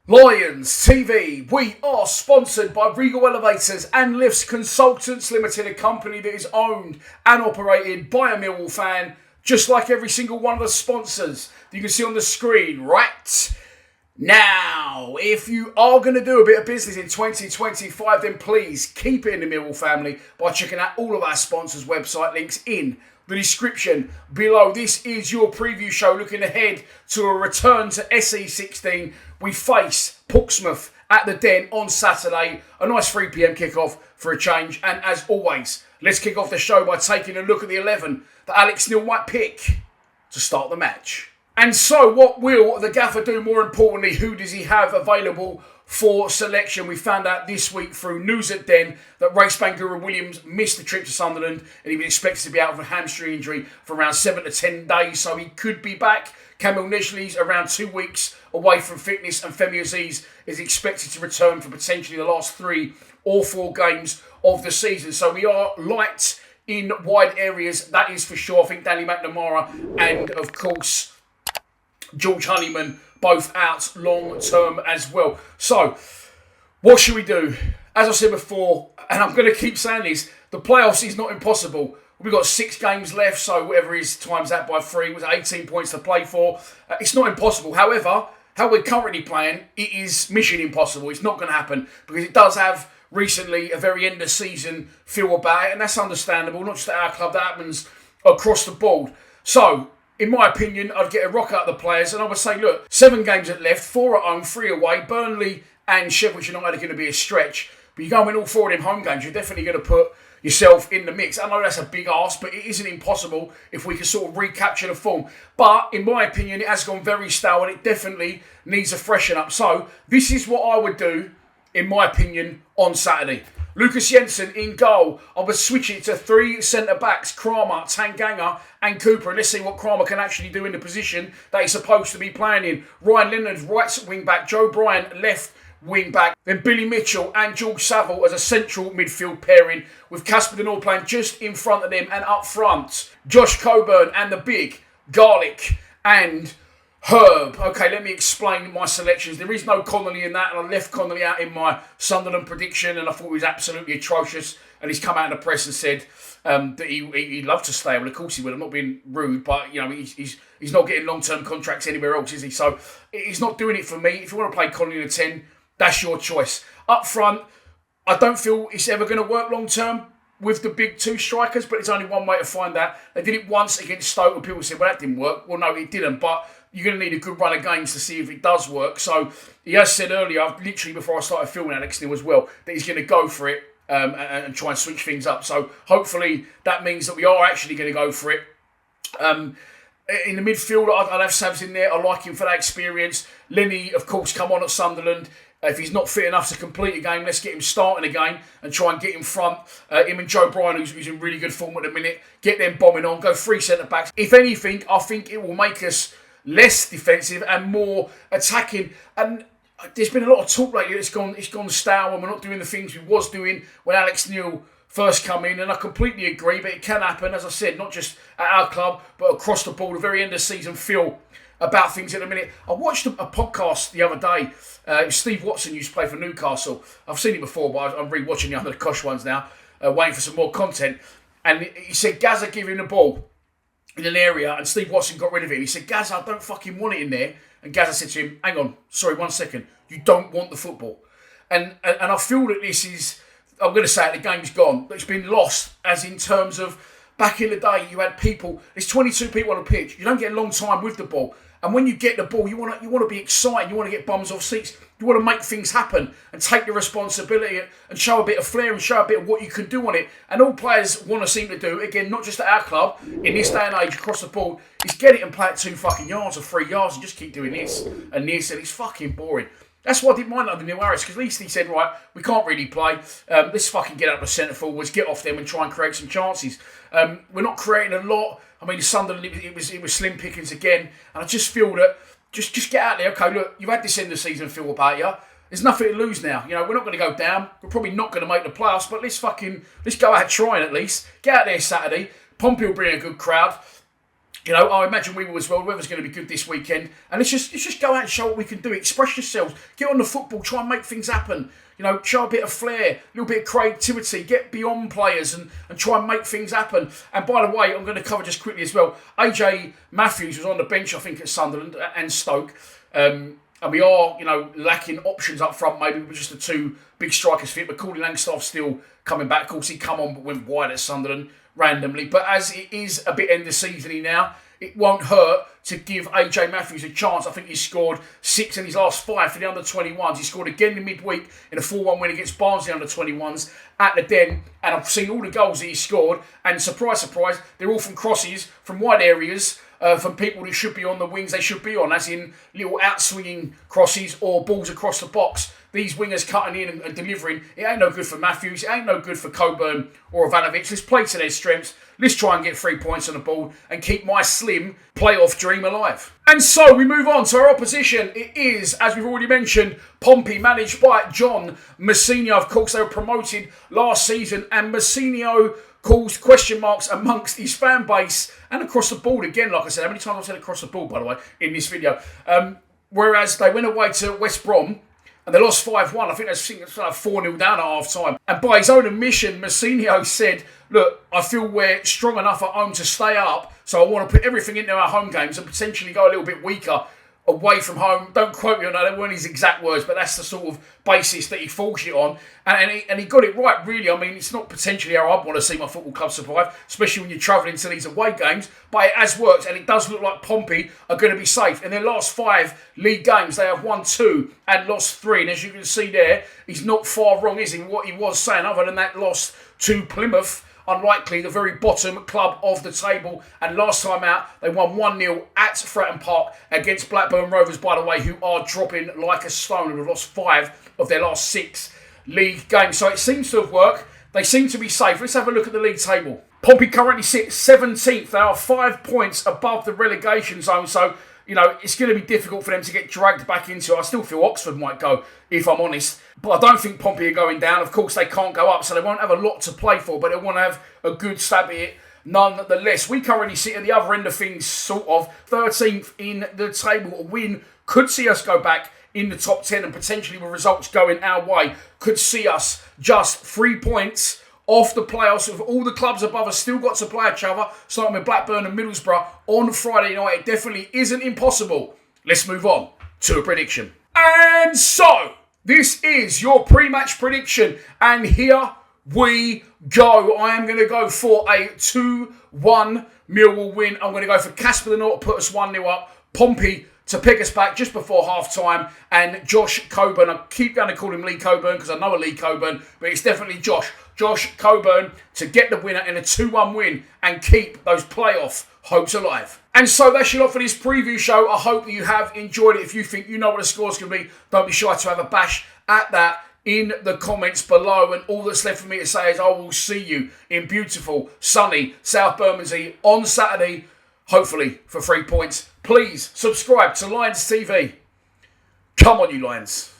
Lions TV, we are sponsored by Regal Elevators and Lifts Consultants Limited, a company that is owned and operated by a Millwall fan, just like every single one of the sponsors that you can see on the screen right now. If you are going to do a bit of business in 2025, then please keep it in the Millwall family by checking out all of our sponsors' website links in the description below. This is your preview show looking ahead to a return to SE16. We face Portsmouth at the Den on Saturday. A nice 3 p.m. kickoff for a change. And as always, let's kick off the show by taking a look at the 11 that Alex Neil might pick to start the match. And so what will the gaffer do? More importantly, who does he have available for selection? We found out this week through news at Den that race banker Williams missed the trip to Sunderland and he was expected to be out with a hamstring injury for around 7 to 10 days, so he could be back. Kamil Nijli's around 2 weeks away from fitness, and Femi Aziz is expected to return for potentially the last 3 or 4 games of the season. So we are light in wide areas, that is for sure. I think Danny McNamara and, of course, George Honeyman both out long term as well. So, what should we do? As I said before, and I'm going to keep saying this, the playoffs is not impossible. We've got 6 games left, so whatever is times that by 3 was 18 points to play for. It's not impossible. However, how we're currently playing, it is mission impossible. It's not going to happen because it does have recently a very end of season feel about it, and that's understandable. Not just at our club, that happens across the board. So, in my opinion, I'd get a rock out of the players and I would say, look, 7 games at left, 4 at home, 3 away. Burnley and Sheffield United are going to be a stretch. But you go and win all 4 of them home games, you're definitely going to put yourself in the mix. I know that's a big ask, but it isn't impossible if we can sort of recapture the form. But in my opinion, it has gone very stale and it definitely needs a freshen up. So this is what I would do, in my opinion, on Saturday. Lucas Jensen in goal. I would switch it to 3 centre-backs, Kramer, Tanganga and Cooper. And let's see what Kramer can actually do in the position that he's supposed to be playing in. Ryan Leonard, right wing-back. Joe Bryan, left wing-back. Then Billy Mitchell and George Saville as a central midfield pairing, with Casper Denor playing just in front of them. And up front, Josh Coburn and the big Garlic and Herb. Okay, let me explain my selections. There is no Connolly in that, and I left Connolly out in my Sunderland prediction, and I thought he was absolutely atrocious. And he's come out in the press and said that he'd love to stay. Well, of course he would. I'm not being rude, but you know he's not getting long-term contracts anywhere else, is he? So he's not doing it for me. If you want to play Connolly in a 10, that's your choice. Up front, I don't feel it's ever going to work long-term with the big 2 strikers, but it's only one way to find that. They did it once against Stoke, and people said, well, that didn't work. Well, no, it didn't, but you're going to need a good run of games to see if it does work. So he has said earlier, literally before I started filming Alex Neil as well, that he's going to go for it and try and switch things up. So hopefully that means that we are actually going to go for it. In the midfield, I'd have Savs in there. I like him for that experience. Lenny, of course, come on at Sunderland. If he's not fit enough to complete a game, let's get him starting a game and try and get in front. Him and Joe Bryan, who's in really good form at the minute, get them bombing on. Go 3 centre-backs. If anything, I think it will make us less defensive and more attacking. And there's been a lot of talk lately that it's gone stale and we're not doing the things we was doing when Alex Neil first come in, and I completely agree, but it can happen, as I said, not just at our club, but across the board. A very end of season feel about things at the minute. I watched a podcast the other day. Steve Watson used to play for Newcastle. I've seen it before, but I'm re-watching the Under the Cosh ones now, waiting for some more content. And he said Gaza gave him the ball in an area, and Steve Watson got rid of it. He said, Gaza, I don't fucking want it in there. And Gaza said to him, hang on, sorry, 1 second. You don't want the football. And I feel that this is, I'm going to say it, the game's gone. But it's been lost, as in terms of back in the day, you had people, there's 22 people on the pitch. You don't get a long time with the ball. And when you get the ball, you want to be excited. You want to get bums off seats. You want to make things happen and take the responsibility and show a bit of flair and show a bit of what you can do on it. And all players want to seem to do, again, not just at our club, in this day and age across the board, is get it and play it 2 fucking yards or 3 yards and just keep doing this and this, and it's fucking boring. That's why I didn't mind under Neil Harris, because at least he said, right, we can't really play. Let's fucking get up the centre forwards, get off them and try and create some chances. We're not creating a lot. I mean, Sunderland, it was slim pickings again. And I just feel that, just get out there. Okay, look, you've had this end of season feel about you. There's nothing to lose now. You know, we're not going to go down. We're probably not going to make the playoffs, but let's go out trying at least. Get out there Saturday. Pompey will bring a good crowd. You know, I imagine we will as well. The weather's going to be good this weekend. And let's just go out and show what we can do. Express yourselves. Get on the football. Try and make things happen. You know, show a bit of flair, a little bit of creativity. Get beyond players and try and make things happen. And by the way, I'm going to cover just quickly as well. AJ Matthews was on the bench, I think, at Sunderland and Stoke. And we are, you know, lacking options up front. Maybe with just the two big strikers fit. But Cordy Langstaff's still coming back. Of course, he come on but went wide at Sunderland randomly. But as it is a bit end of season now, it won't hurt to give AJ Matthews a chance. I think he's scored 6 in his last 5 for the under-21s. He scored again in midweek in a 4-1 win against Barnsley under-21s at the Den. And I've seen all the goals that he scored. And surprise, surprise, they're all from crosses, from wide areas, from people who should be on the wings they should be on, as in little out-swinging crosses or balls across the box. These wingers cutting in and delivering, it ain't no good for Matthews, it ain't no good for Coburn or Ivanovic. Let's play to their strengths. Let's try and get 3 points on the board and keep my slim playoff dream alive. And so we move on to our opposition. It is, as we've already mentioned, Pompey, managed by John Messinio. Of course, they were promoted last season, and Messinio caused question marks amongst his fan base and across the board. Again, like I said, how many times I've said across the board, by the way, in this video. Whereas they went away to West Brom, and they lost 5-1. I think that's like 4-0 down at half-time. And by his own admission, Messinio said, look, I feel we're strong enough at home to stay up, so I want to put everything into our home games and potentially go a little bit weaker away from home. Don't quote me on that, they weren't his exact words, but that's the sort of basis that he forged it on. And he got it right, really. I mean, it's not potentially how I'd want to see my football club survive, especially when you're travelling to these away games, but it has worked, and it does look like Pompey are going to be safe. In their last 5 league games, they have won 2 and lost 3, and as you can see there, he's not far wrong, is he, what he was saying, other than that loss to Plymouth. Unlikely, the very bottom club of the table. And last time out, they won 1-0 at Fratton Park against Blackburn Rovers, by the way, who are dropping like a stone and have lost 5 of their last 6 league games. So it seems to have worked. They seem to be safe. Let's have a look at the league table. Pompey currently sit 17th. They are 5 points above the relegation zone. So, you know, it's going to be difficult for them to get dragged back into it. I still feel Oxford might go, if I'm honest. But I don't think Pompey are going down. Of course, they can't go up, so they won't have a lot to play for, but they want to have a good stab at it nonetheless. We currently sit at the other end of things, sort of 13th in the table. A win could see us go back in the top 10, and potentially with results going our way, could see us just 3 points off the playoffs. With all the clubs above us still got to play each other, starting with Blackburn and Middlesbrough on Friday night. It definitely isn't impossible. Let's move on to a prediction. And so, this is your pre-match prediction, and here we go. I am going to go for a 2-1 Millwall win. I'm going to go for Casper the Knot to put us 1-0 up, Pompey to pick us back just before half-time, and Josh Coburn. I keep going to call him Lee Coburn because I know a Lee Coburn, but it's definitely Josh Coburn to get the winner in a 2-1 win and keep those playoff hopes alive. And so that's your lot for this preview show. I hope that you have enjoyed it. If you think you know what the score's going to be, don't be shy to have a bash at that in the comments below. And all that's left for me to say is I will see you in beautiful, sunny South Bermondsey on Saturday, hopefully for 3 points. Please subscribe to Lions TV. Come on, you Lions.